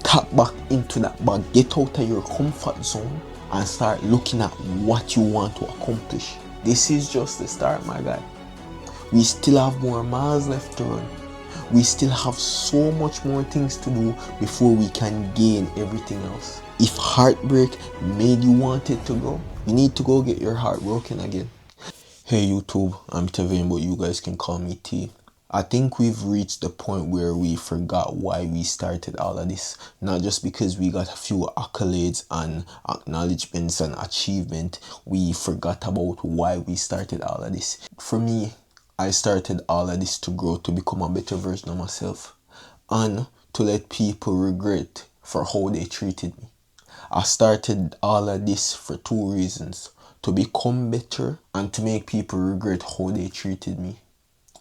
Tap back into that bag, get out of your comfort zone and start looking at what you want to accomplish. This is just the start, my guy. We still have more miles left to run. We still have so much more things to do before we can gain everything else. If heartbreak made you want it to go, you need to go get your heart broken again. Hey YouTube, I'm Tevin, but you guys can call me T. I think we've reached the point where we forgot why we started all of this. Not just because we got a few accolades and acknowledgements and achievement, we forgot about why we started all of this. For me, I started all of this to grow, to become a better version of myself, and to let people regret for how they treated me. I started all of this for two reasons: to become better and to make people regret how they treated me.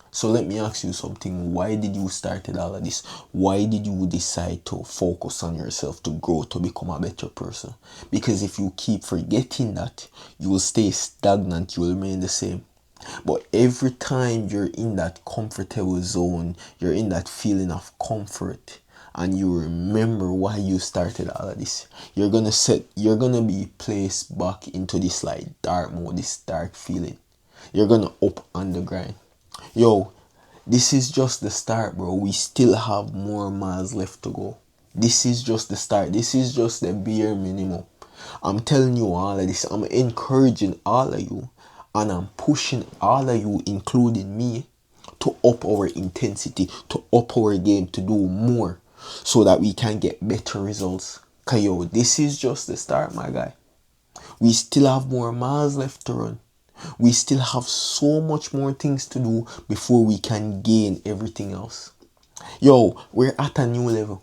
So let me ask you something. Why did you start all of this? Why did you decide to focus on yourself, to grow, to become a better person? Because if you keep forgetting that, you will stay stagnant, you will remain the same. But every time you're in that comfortable zone, you're in that feeling of comfort, and you remember why you started all of this, you're gonna be placed back into this like dark mode, this dark feeling. You're gonna up on the grind. Yo, this is just the start, bro. We still have more miles left to go. This is just the start. This is just the bare minimum. I'm telling you all of this. I'm encouraging all of you, and I'm pushing all of you, including me, to up our intensity, to up our game, to do more, so that we can get better results. Cause yo, this is just the start, my guy. We still have more miles left to run. We still have so much more things to do before we can gain everything else. Yo, we're at a new level.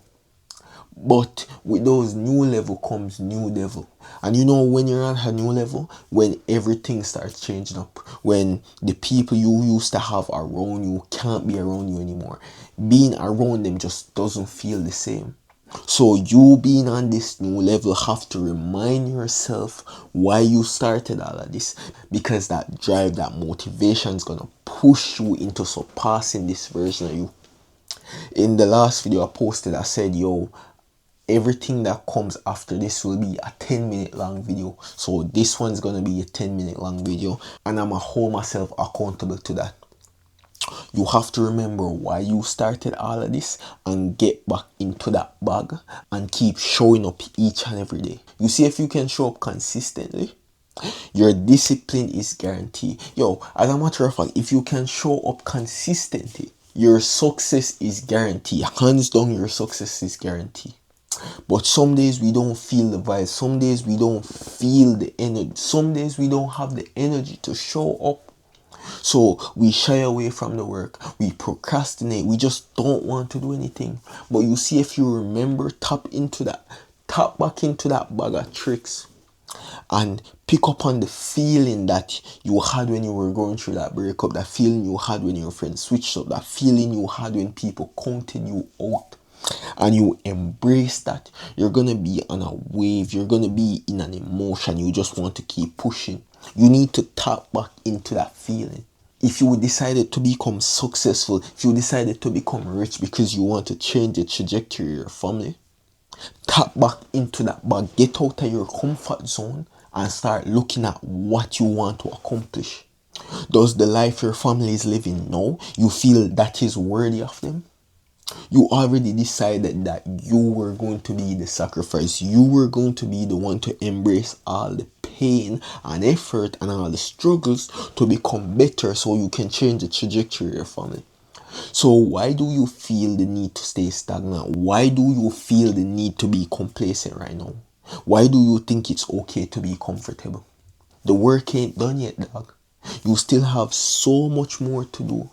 But with those new level comes new devil. And you know, when you're at a new level, when everything starts changing up, when the people you used to have around you can't be around you anymore, being around them just doesn't feel the same. So you being on this new level have to remind yourself why you started all of this, because that drive, that motivation is gonna push you into surpassing this version of you. In the last video I posted, I said, yo, everything that comes after this will be a 10-minute long video. So this one's gonna be a 10-minute long video, and I'm gonna hold myself accountable to that. You have to remember why you started all of this and get back into that bag and keep showing up each and every day. You see, if you can show up consistently, your discipline is guaranteed. Yo, as a matter of fact, if you can show up consistently, your success is guaranteed. Hands down, your success is guaranteed. But some days we don't feel the vibe. Some days we don't feel the energy. Some days we don't have the energy to show up. So we shy away from the work. We procrastinate. We just don't want to do anything. But you see, if you remember, tap back into that bag of tricks and pick up on the feeling that you had when you were going through that breakup, that feeling you had when your friends switched up, that feeling you had when people counted you out, and you embrace that, you're gonna be on a wave, you're gonna be in an emotion, you just want to keep pushing. You need to tap back into that feeling. If you decided to become successful, if you decided to become rich because you want to change the trajectory of your family, tap back into that bag, get out of your comfort zone and start looking at what you want to accomplish. Does the life your family is living now, you feel that is worthy of them? You already decided that you were going to be the sacrifice. You were going to be the one to embrace all the pain and effort and all the struggles to become better, so you can change the trajectory of your family. So why do you feel the need to stay stagnant? Why do you feel the need to be complacent right now? Why do you think it's okay to be comfortable? The work ain't done yet, dog. You still have so much more to do,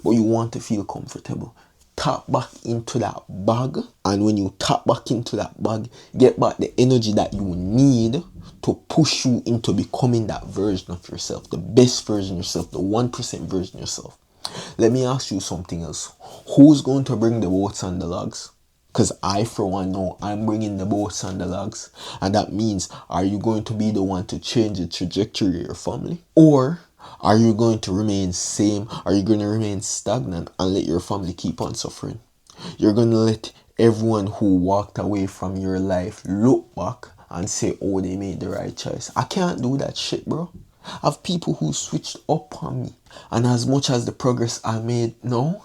but you want to feel comfortable. Tap back into that bag, and when you tap back into that bag, get back the energy that you need to push you into becoming that version of yourself, the best version of yourself, the 1% version of yourself. Let me ask you something else. Who's going to bring the boats and the logs? Because I, for one, know I'm bringing the boats and the logs. And that means, are you going to be the one to change the trajectory of your family? Or are you going to remain same? Are you going to remain stagnant and let your family keep on suffering? You're going to let everyone who walked away from your life look back and say, oh, they made the right choice. I can't do that shit, bro. I have people who switched up on me. And as much as the progress I made now,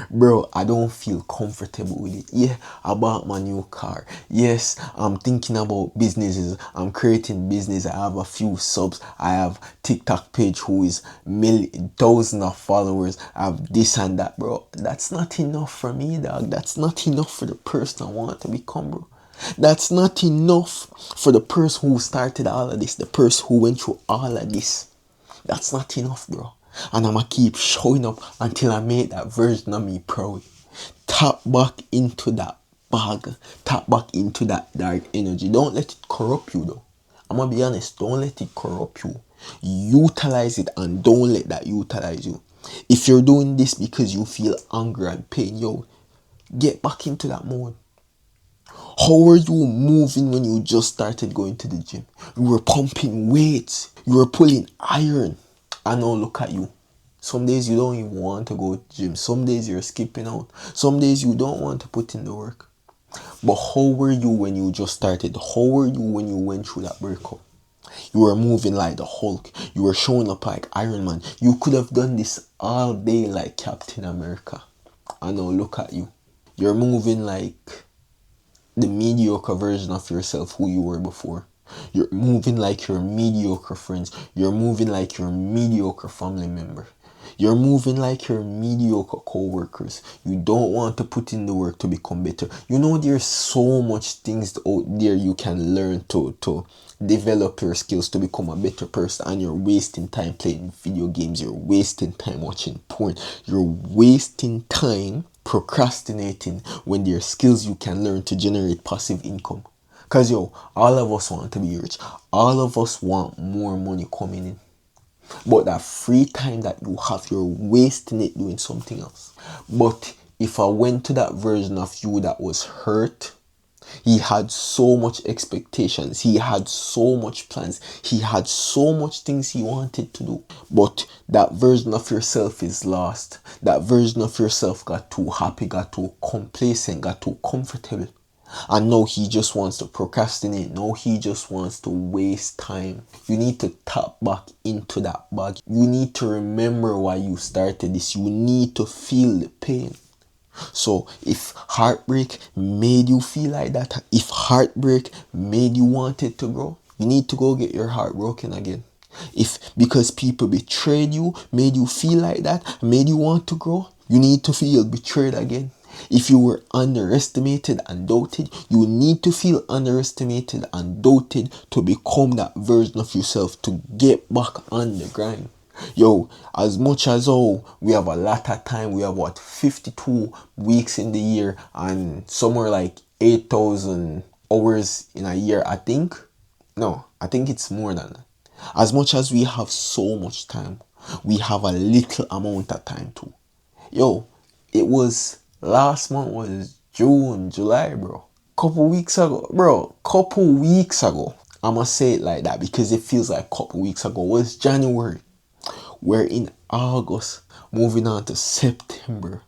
bro, I don't feel comfortable with it. Yeah, I bought my new car. Yes, I'm thinking about businesses. I'm creating business. I have a few subs. I have TikTok page who is thousands of followers. I have this and that, bro. That's not enough for me, dog. That's not enough for the person I want to become, bro. That's not enough for the person who started all of this, the person who went through all of this. That's not enough, bro. And I'ma keep showing up until I make that version of me proud. Tap back into that bag. Tap back into that dark energy. Don't let it corrupt you, though. I'm gonna be honest. Don't let it corrupt you. Utilize it and don't let that utilize you. If you're doing this because you feel anger and pain, yo, get back into that mode. How were you moving when you just started going to the gym? You were pumping weights. You were pulling iron. And now look at you. Some days you don't even want to go to the gym. Some days you're skipping out. Some days you don't want to put in the work. But how were you when you just started? How were you when you went through that breakup? You were moving like the Hulk. You were showing up like Iron Man. You could have done this all day like Captain America. And now look at you. You're moving like the mediocre version of yourself who you were before. You're moving like your mediocre friends. You're moving like your mediocre family member. You're moving like your mediocre co-workers. You don't want to put in the work to become better. You know there's so much things out there you can learn to develop your skills to become a better person, and you're wasting time playing video games. You're wasting time watching porn. You're wasting time procrastinating when there are skills you can learn to generate passive income. Because, yo, all of us want to be rich. All of us want more money coming in. But that free time that you have, you're wasting it doing something else. But if I went to that version of you that was hurt, he had so much expectations, he had so much plans, he had so much things he wanted to do. But that version of yourself is lost. That version of yourself got too happy, got too complacent, got too comfortable. And now he just wants to procrastinate. Now he just wants to waste time. You need to tap back into that bag. You need to remember why you started this. You need to feel the pain. So if heartbreak made you feel like that, if heartbreak made you want it to grow, you need to go get your heart broken again. If because people betrayed you made you feel like that, made you want to grow, you need to feel betrayed again. If you were underestimated and doubted, you need to feel underestimated and doubted to become that version of yourself, to get back on the grind. Yo, as much as we have a lot of time, we have 52 weeks in the year and somewhere like 8,000 hours in a year, I think. No, I think it's more than that. As much as we have so much time, we have a little amount of time too. Yo, it was last month was June, July, bro. Couple weeks ago, bro. Couple weeks ago. I'ma say it like that because it feels like couple weeks ago. It was January. We're in August, moving on to September,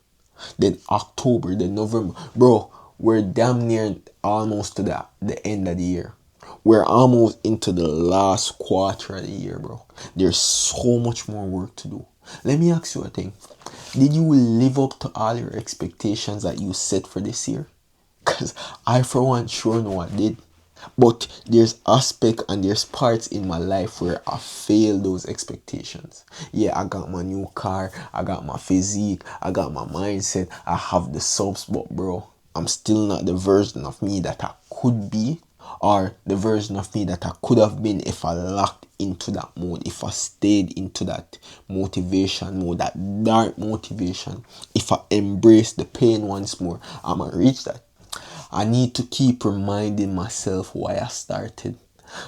then October, then November. Bro, we're damn near almost to the end of the year. We're almost into the last quarter of the year, bro. There's so much more work to do. Let me ask you a thing. Did you live up to all your expectations that you set for this year? Because I, for one, sure know I did. But there's aspect and there's parts in my life where I failed those expectations. Yeah, I got my new car, I got my physique, I got my mindset, I have the subs, but bro, I'm still not the version of me that I could be, or the version of me that I could have been if I locked into that mode, if I stayed into that motivation mode, that dark motivation. If I embrace the pain once more, I'ma reach that. I need to keep reminding myself why I started.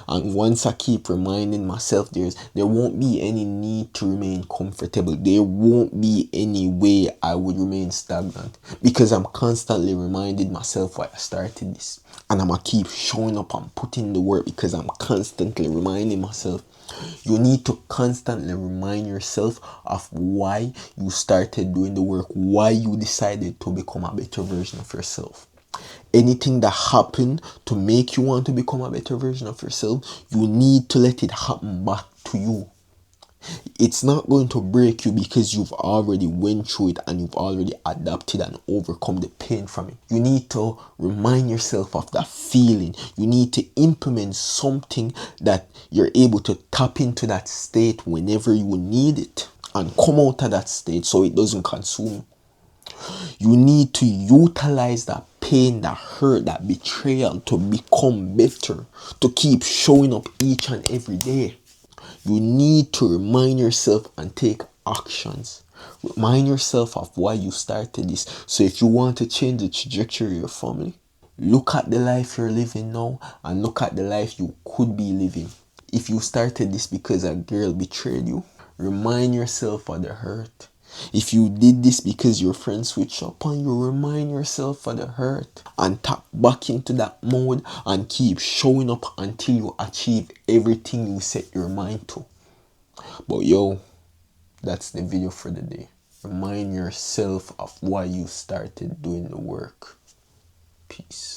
And once I keep reminding myself, there won't be any need to remain comfortable. There won't be any way I would remain stagnant, because I'm constantly reminding myself why I started this. And I'm gonna keep showing up and putting the work, because I'm constantly reminding myself. You need to constantly remind yourself of why you started doing the work, why you decided to become a better version of yourself. Anything that happened to make you want to become a better version of yourself, you need to let it happen back to you. It's not going to break you, because you've already went through it and you've already adapted and overcome the pain from it. You need to remind yourself of that feeling. You need to implement something that you're able to tap into that state whenever you need it, and come out of that state so it doesn't consume you. You need to utilize that pain, that hurt, that betrayal to become better, to keep showing up each and every day. You need to remind yourself and take actions. Remind yourself of why you started this. So if you want to change the trajectory of your family, look at the life you're living now and look at the life you could be living. If you started this because a girl betrayed you, remind yourself of the hurt. If you did this because your friends switched up on you, remind yourself of the hurt and tap back into that mode and keep showing up until you achieve everything you set your mind to. But yo, that's the video for the day. Remind yourself of why you started doing the work. Peace.